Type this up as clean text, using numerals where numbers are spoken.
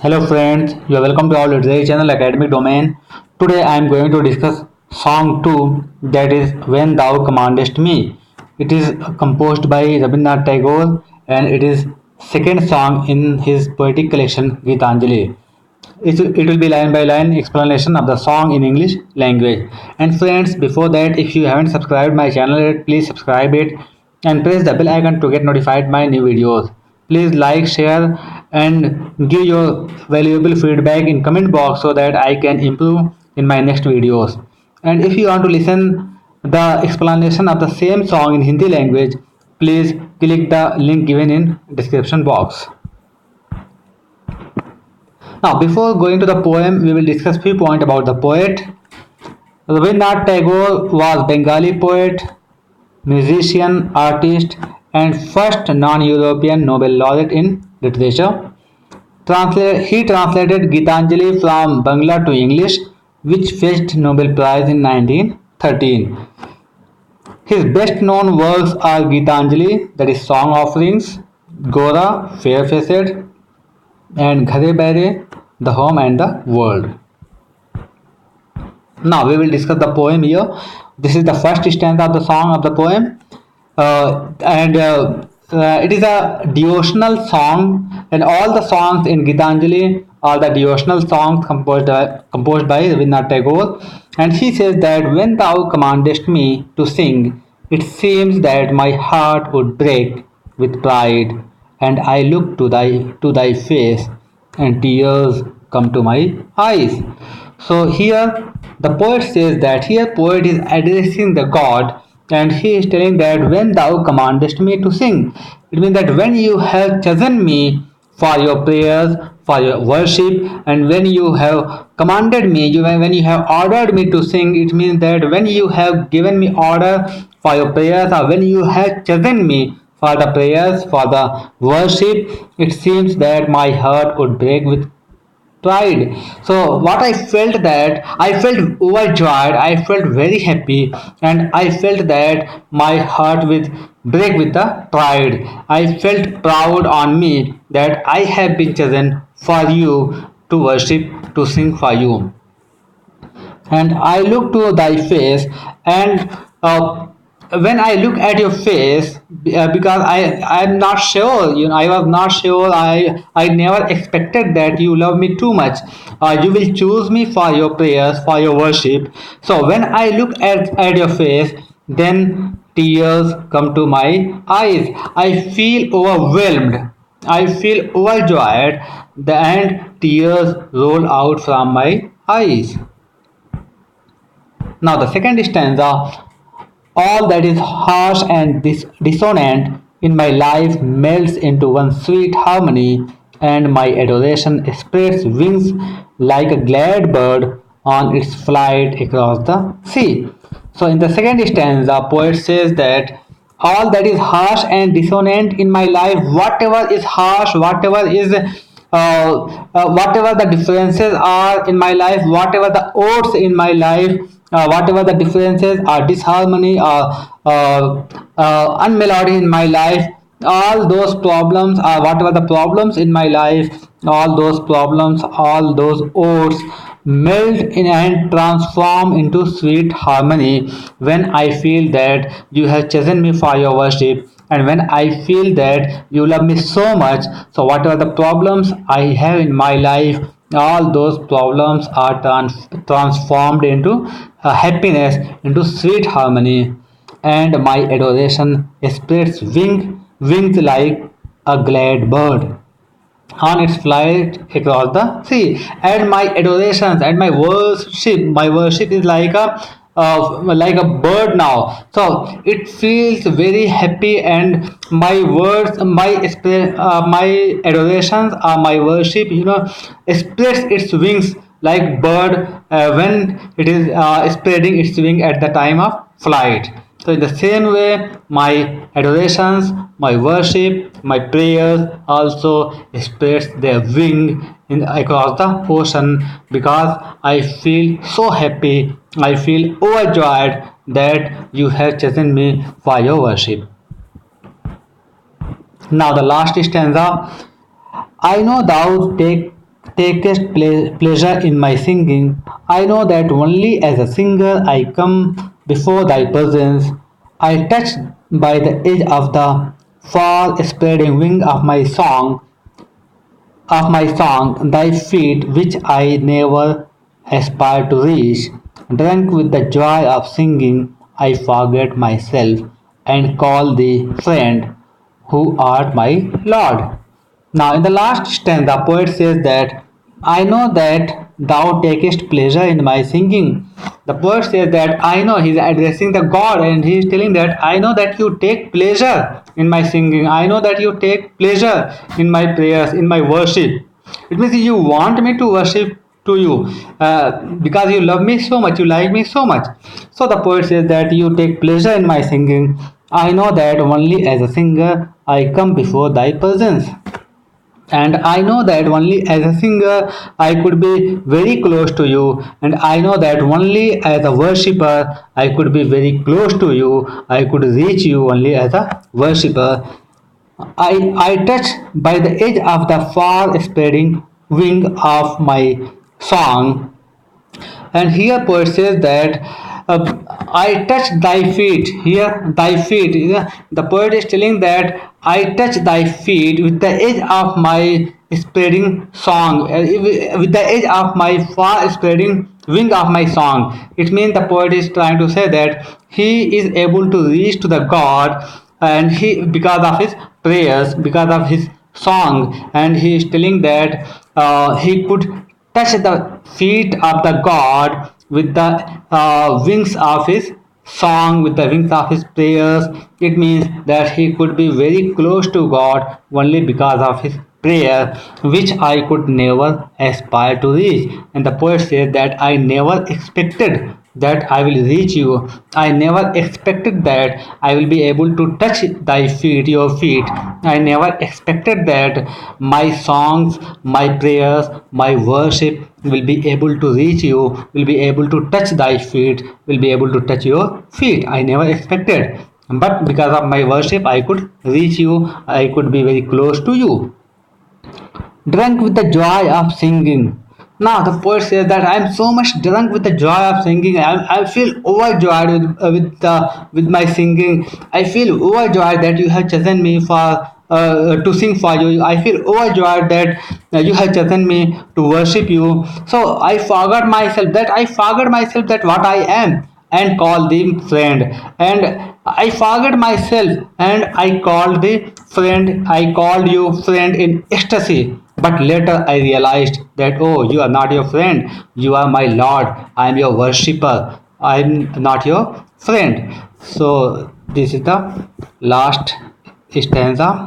Hello friends, you are welcome to our literary channel Academic Domain. Today I am going to discuss song 2, that is When Thou Commandest Me. It is composed by Rabindranath Tagore and it is second song in his poetic collection Gitanjali. It will be line by line explanation of the song in English language. And friends, before that, if you haven't subscribed my channel yet, please subscribe it and press the bell icon to get notified my new videos. Please like, share and give your valuable feedback in comment box so that I can improve in my next videos. And if you want to listen the explanation of the same song in Hindi language, please click the link given in description box. Now, before going to the poem, we will discuss few points about the poet. Rabindranath Tagore was Bengali poet, musician, artist, and first non-European Nobel laureate in literature. He translated Gitanjali from Bangla to English, which fetched Nobel Prize in 1913. His best known works are Gitanjali, that is Song Offerings, Gora, Fair Faced, and Ghare Baire, The Home and the World. Now we will discuss the poem here. This is the first stanza of the song of the poem, and it is a devotional song. And all the songs in Gitanjali are the devotional songs composed by Rabindranath Tagore. And he says that when thou commandest me to sing, it seems that my heart would break with pride, and I look to thy face, and tears come to my eyes. So here the poet says that here poet is addressing the God, and he is telling that when thou commandest me to sing, it means that when you have chosen me for your prayers, for your worship, and when you have commanded me, when you have ordered me to sing, it means that when you have given me order for your prayers, or when you have chosen me for the prayers, for the worship, it seems that my heart would break with pride. So what I felt, that I felt overjoyed, I felt very happy, and I felt that my heart will break with the pride. I felt proud on me that I have been chosen for you, to worship, to sing for you. And I look to thy face, and when I look at your face, because I'm not sure, I was not sure, I never expected that you love me too much. You will choose me for your prayers, for your worship. So when I look at your face, then tears come to my eyes. I feel overwhelmed, I feel overjoyed, and tears roll out from my eyes. Now the second stanza, all that is harsh and dissonant in my life melts into one sweet harmony, and my adoration spreads wings like a glad bird on its flight across the sea. So in the second stanza, poet says that all that is harsh and dissonant in my life, whatever is harsh, whatever the differences are in my life, whatever the odds in my life, whatever the differences or disharmony or unmelody in my life, all those problems, or whatever the problems in my life, all those problems, all those odds melt in and transform into sweet harmony when I feel that you have chosen me for your worship, and when I feel that you love me so much. So whatever the problems I have in my life, all those problems are transformed into happiness, into sweet harmony, and my adoration spreads wings like a glad bird on its flight across the sea. And my adorations and my worship is like a bird now. So it feels very happy, and my words, my adorations or my worship, spreads its wings like bird when it is spreading its wing at the time of flight. So in the same way, my adorations, my worship, my prayers also spreads their wing across the ocean, because I feel so happy, I feel overjoyed that you have chosen me for your worship. Now the last stanza, I know thou takest pleasure in my singing. I know that only as a singer I come before thy presence. I touch by the edge of the far spreading wing of my song, thy feet which I never aspired to reach. Drunk with the joy of singing, I forget myself and call thee friend, who art my Lord. Now, in the last stanza, the poet says that I know that thou takest pleasure in my singing. The poet says that I know, he's addressing the God and he is telling that I know that you take pleasure in my singing. I know that you take pleasure in my prayers, in my worship. It means you want me to worship to you because you love me so much, you like me so much. So the poet says that you take pleasure in my singing. I know that only as a singer I come before thy presence. And I know that only as a singer I could be very close to you, and I know that only as a worshipper I could be very close to you. I could reach you only as a worshipper. I touch by the edge of the far spreading wing of my song. And here poet says that I touch thy feet. Here thy feet. The poet is telling that I touch thy feet with the edge of my spreading song, with the edge of my far spreading wing of my song. It means the poet is trying to say that he is able to reach to the God, and he, because of his prayers, because of his song, and he is telling that he could touch the feet of the God with the wings of his song, with the wings of his prayers. It means that he could be very close to God only because of his prayer, which I could never aspire to reach. And the poet says that I never expected that I will reach you. I never expected that I will be able to touch thy feet, your feet. I never expected that my songs, my prayers, my worship will be able to reach you, will be able to touch thy feet, will be able to touch your feet. I never expected. But because of my worship, I could reach you, I could be very close to you, drunk with the joy of singing. Now the poet says that I am so much drunk with the joy of singing. I feel overjoyed with my singing. I feel overjoyed that you have chosen me for to sing for you. I feel overjoyed that you have chosen me to worship you. So I forgot myself that what I am and call thee friend. And I forgot myself and I called thee friend. I called you friend in ecstasy. But later I realized that, oh, you are not your friend. You are my Lord. I am your worshipper. I am not your friend. So this is the last stanza.